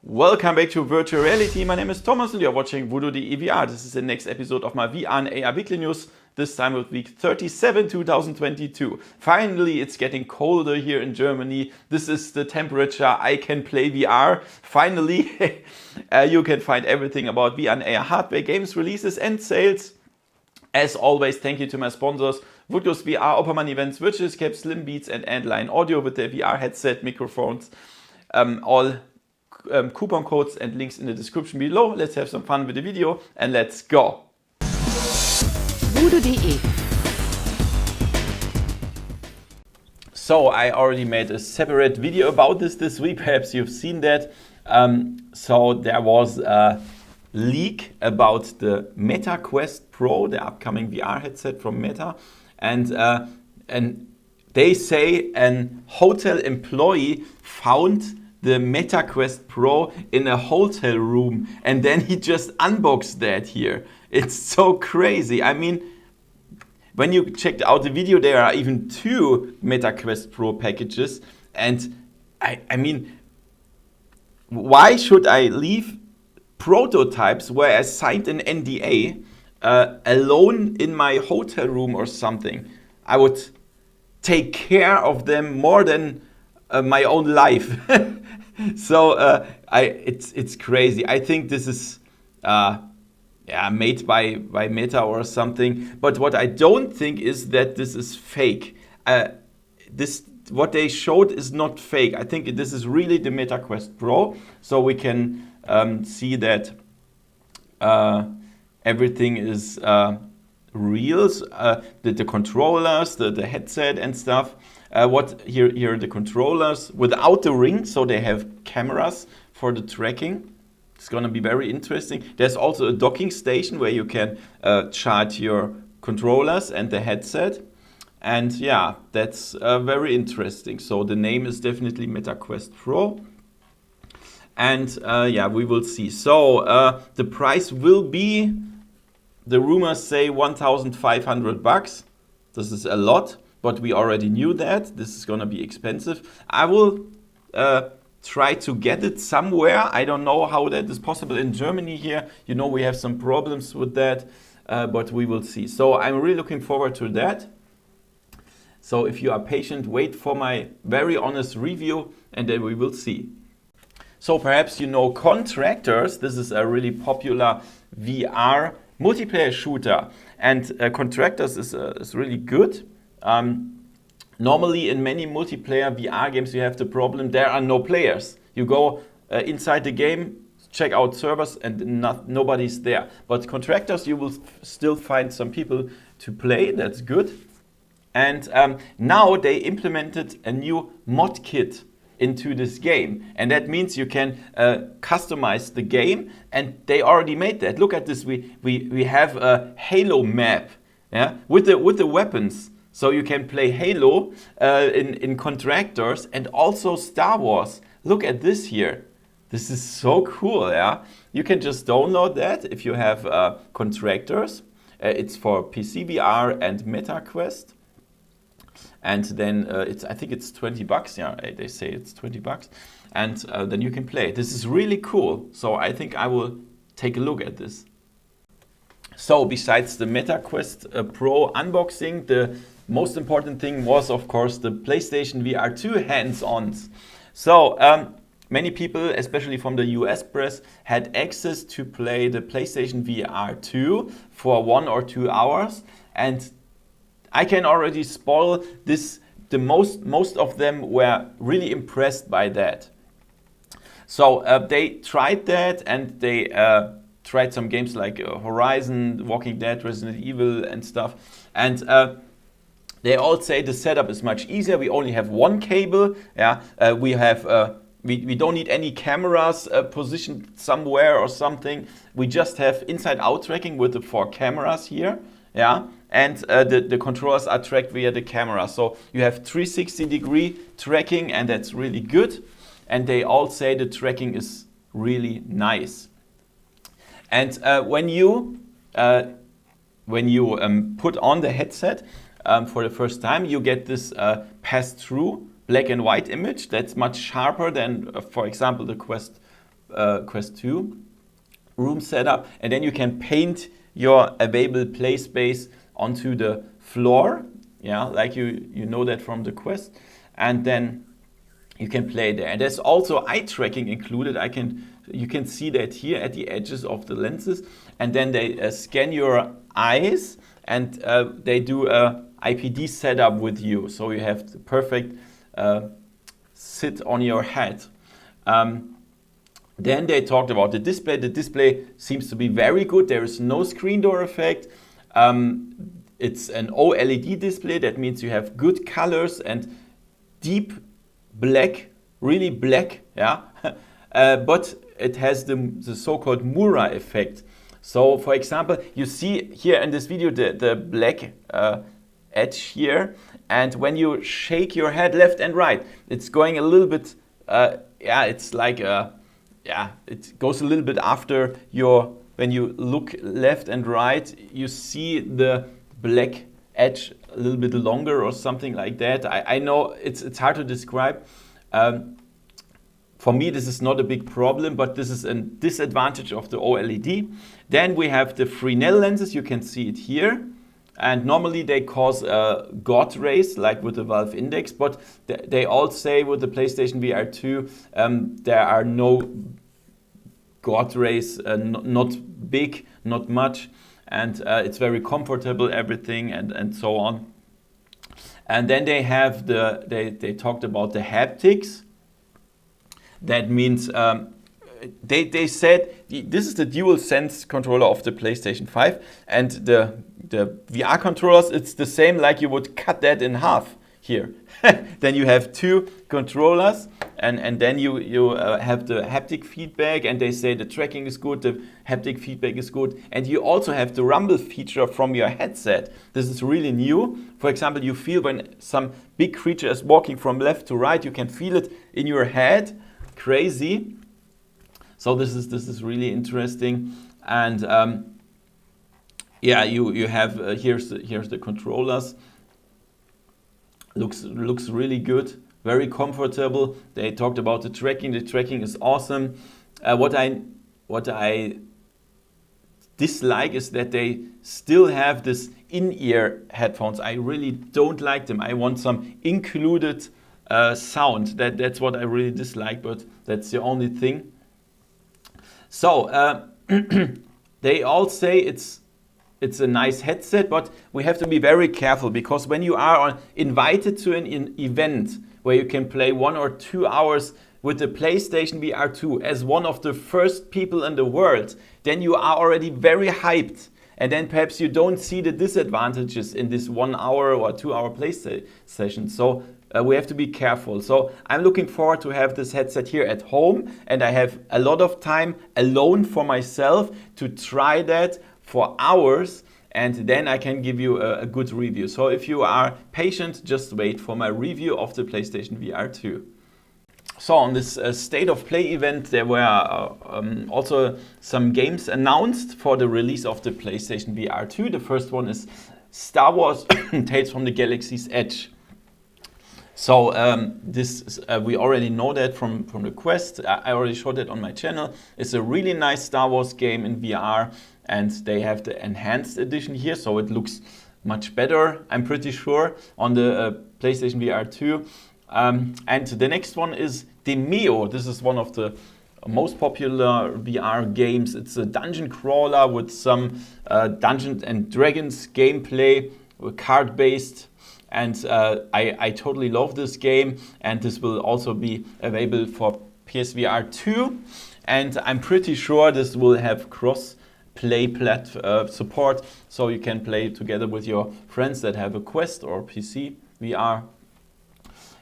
Welcome back to Virtual Reality. My name is Thomas and you're watching VoodooDE VR. This is the next episode of my VR and AR weekly news, this time with week 37, 2022. Finally, it's getting colder here in Germany. This is the temperature I can play VR. Finally, you can find everything about VR and AR hardware, games, releases and sales. As always, thank you to my sponsors, Voodoo's VR, Opperman Events, Virtual Escape, Slim Beats and Antline Audio with their VR headset, microphones, all coupon codes and links in the description below. Let's have some fun with the video and let's go. VoodooDE. So I already made a separate video about this week. Perhaps you've seen that. So there was a leak about the Meta Quest Pro, the upcoming VR headset from Meta, and they say an hotel employee found the Meta Quest Pro in a hotel room and then he just unboxed that here. It's so crazy. I mean, when you checked out the video, there are even two Meta Quest Pro packages, and I mean, why should I leave prototypes where I signed an NDA alone in my hotel room or something? I would take care of them more than my own life. So it's crazy. I think this is made by Meta or something. But what I don't think is that this is fake. What they showed is not fake. I think this is really the Meta Quest Pro. So we can see that everything is real. The controllers, the headset and stuff. Here are the controllers without the ring, so they have cameras for the tracking. It's gonna be very interesting. There's also a docking station where you can charge your controllers and the headset. And yeah, that's very interesting. So the name is definitely Meta Quest Pro. And yeah, we will see. So the price will be, the rumors say $1,500. This is a lot. But we already knew that. This is gonna be expensive. I will try to get it somewhere. I don't know how that is possible in Germany here. You know, we have some problems with that, but we will see. So I'm really looking forward to that. So if you are patient, wait for my very honest review and then we will see. So perhaps you know Contractors. This is a really popular VR multiplayer shooter. And Contractors is really good. Normally in many multiplayer VR games you have the problem there are no players. You go inside the game, check out servers and nobody's there. But Contractors, you will still find some people to play, that's good. And now they implemented a new mod kit into this game. And that means you can customize the game, and they already made that. Look at this, we have a Halo map, yeah, with the weapons. So you can play Halo in Contractors and also Star Wars. Look at this here. This is so cool, yeah? You can just download that if you have Contractors. It's for PSVR and Meta Quest. And then I think it's $20, yeah, they say it's $20. And then you can play. This is really cool. So I think I will take a look at this. So besides the Meta Quest Pro unboxing, the most important thing was, of course, the PlayStation VR2 Hands-Ons. So many people, especially from the US press, had access to play the PlayStation VR2 for 1 or 2 hours. And I can already spoil this. Most of them were really impressed by that. So they tried that and they tried some games like Horizon, Walking Dead, Resident Evil and stuff. And they all say the setup is much easier. We only have one cable. Yeah, we don't need any cameras positioned somewhere or something. We just have inside-out tracking with the 4 cameras here. Yeah, and the controllers are tracked via the camera. So you have 360-degree tracking, and that's really good. And they all say the tracking is really nice. And when you put on the headset for the first time, you get this pass-through black and white image that's much sharper than, for example, the Quest Quest 2 room setup, and then you can paint your available play space onto the floor, yeah, like you know that from the Quest, and then you can play there. And there's also eye tracking included. You can see that here at the edges of the lenses, and then they scan your eyes, and they do a IPD setup with you, so you have the perfect sit on your head. Then they talked about the display. The display seems to be very good. There is no screen door effect. It's an OLED display. That means you have good colors and deep black, really black, yeah. But it has the so-called Mura effect. So, for example, you see here in this video the black edge here, and when you shake your head left and right, it's going a little bit, it's like it goes a little bit after when you look left and right, you see the black edge a little bit longer or something like that. I know it's hard to describe. For me, this is not a big problem, but this is a disadvantage of the OLED. Then we have the Fresnel lenses. You can see it here. And normally they cause God rays, like with the Valve Index, but they all say with the PlayStation VR 2, there are no God rays, not big, not much, and it's very comfortable, everything, and so on. And then they have they talked about the haptics. That means they said this is the dual sense controller of the PlayStation 5, and the VR controllers, it's the same, like you would cut that in half here. Then you have two controllers, and then you have the haptic feedback, and they say the tracking is good, the haptic feedback is good, and you also have the rumble feature from your headset. This is really new. For example, you feel when some big creature is walking from left to right, you can feel it in your head. Crazy. So this is really interesting, and you have here's the controllers. Looks really good, very comfortable. They talked about the tracking. The tracking is awesome. What I dislike is that they still have this in-ear headphones. I really don't like them. I want some included sound. That's what I really dislike, but that's the only thing. So they all say it's a nice headset, but we have to be very careful, because when you are invited to an event where you can play 1 or 2 hours with the PlayStation VR 2 as one of the first people in the world, then you are already very hyped. And then perhaps you don't see the disadvantages in this 1 hour or 2 hour play session. So we have to be careful. So I'm looking forward to have this headset here at home, and I have a lot of time alone for myself to try that for hours, and then I can give you a good review. So if you are patient, just wait for my review of the PlayStation VR 2. So on this State of Play event, there were also some games announced for the release of the PlayStation VR 2. The first one is Star Wars Tales from the Galaxy's Edge. So this we already know that from the Quest. I already showed it on my channel. It's a really nice Star Wars game in VR, and they have the enhanced edition here, so it looks much better, I'm pretty sure, on the PlayStation VR 2. And the next one is Demeo. This is one of the most popular VR games. It's a dungeon crawler with some Dungeons and Dragons gameplay, card-based. And I totally love this game, and this will also be available for PSVR 2. And I'm pretty sure this will have cross-play support, so you can play together with your friends that have a Quest or PC VR.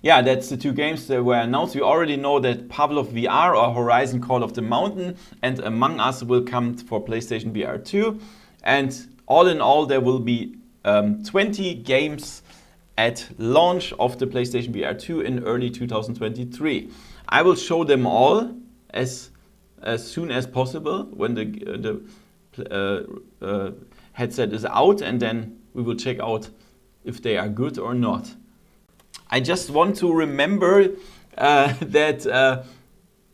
Yeah, that's the two games that were announced. We already know that Pavlov VR or Horizon Call of the Mountain and Among Us will come for PlayStation VR 2. And all in all, there will be 20 games at launch of the PlayStation VR 2 in early 2023. I will show them all as soon as possible when the headset is out, and then we will check out if they are good or not. I just want to remember that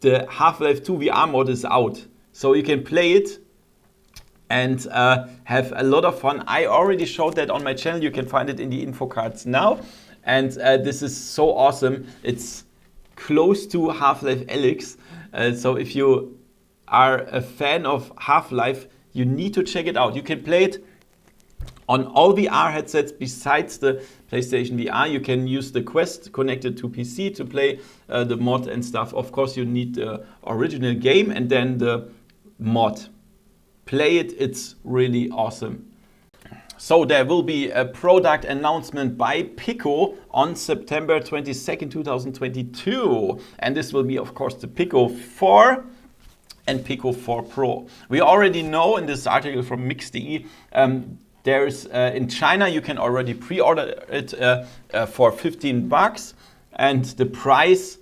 the Half-Life 2 VR mod is out. So you can play it and have a lot of fun. I already showed that on my channel. You can find it in the info cards now. And this is so awesome. It's close to Half-Life Alyx. So if you are a fan of Half-Life, you need to check it out. You can play it on all VR headsets besides the PlayStation VR. You can use the Quest connected to PC to play the mod and stuff. Of course, you need the original game and then the mod. Play it, it's really awesome. So there will be a product announcement by Pico on September 22nd, 2022. And this will be, of course, the Pico 4 and Pico 4 Pro. We already know in this article from Mix.de, there's in China you can already pre-order it for $15, and the price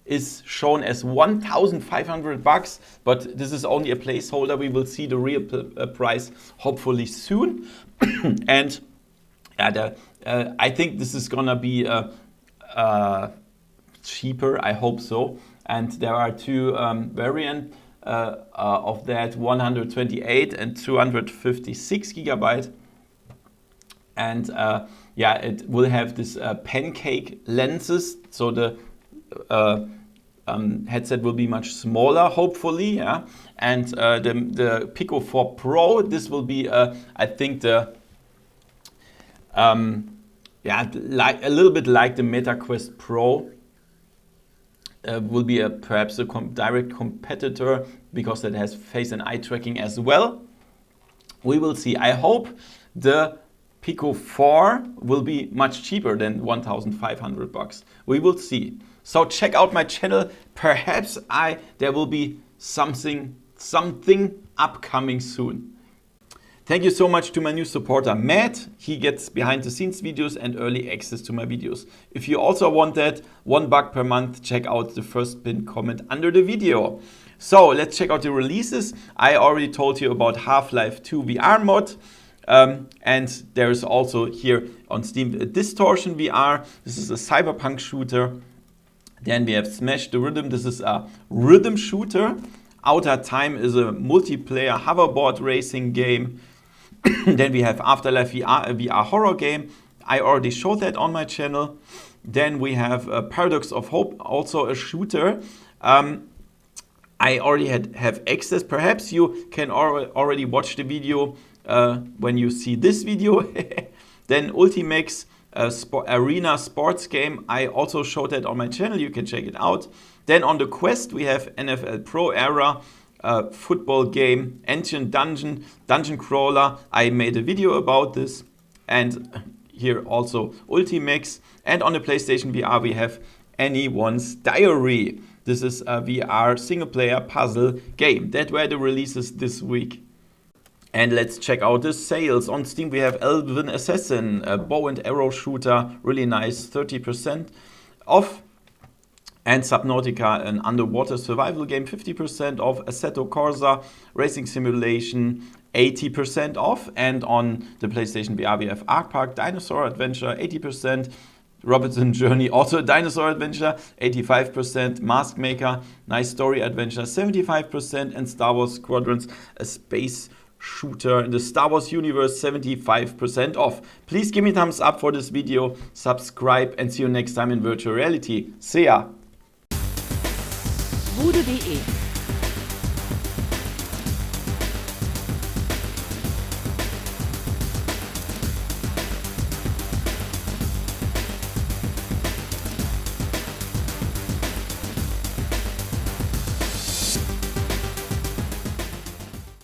is shown as $1,500, but this is only a placeholder. We will see the real price hopefully soon. And I think this is gonna be cheaper. I hope so. And there are two variants of that, 128 and 256 gigabyte. And it will have this pancake lenses, so the headset will be much smaller, hopefully. Yeah, and the Pico 4 Pro, this will be I think the like a little bit like the MetaQuest Pro. Will be perhaps a direct competitor because it has face and eye tracking as well. We will see. I hope the Pico 4 will be much cheaper than $1,500. We will see. So check out my channel. Perhaps there will be something upcoming soon. Thank you so much to my new supporter Matt. He gets behind the scenes videos and early access to my videos. If you also want that, $1 per month, check out the first pinned comment under the video. So let's check out the releases. I already told you about Half-Life 2 VR mod. And there is also here on Steam a Distortion VR. This is a cyberpunk shooter. Then we have Smash the Rhythm. This is a rhythm shooter. Outer Time is a multiplayer hoverboard racing game. Then we have Afterlife VR, a VR horror game. I already showed that on my channel. Then we have Paradox of Hope, also a shooter. I already have access. Perhaps you can already watch the video when you see this video. Then Ultimax, arena sports game. I also showed that on my channel. You can check it out. Then on the Quest we have NFL Pro Era, football game, Ancient Dungeon Crawler. I made a video about this. And here also Ultimax. And on the PlayStation VR we have Anyone's Diary. This is a VR single player puzzle game. That were the releases this week. And let's check out the sales. On Steam we have Elven Assassin, a bow and arrow shooter, really nice, 30% off. And Subnautica, an underwater survival game, 50% off. Assetto Corsa, racing simulation, 80% off. And on the PlayStation VR we have Ark Park Dinosaur Adventure, 80%. Robinson Journey, also a dinosaur adventure, 85%. Mask Maker, nice story adventure, 75%. And Star Wars Squadrons, a space shooter in the Star Wars universe, 75% off. Please give me a thumbs up for this video, subscribe, and see you next time in virtual reality. See ya! VoodooDE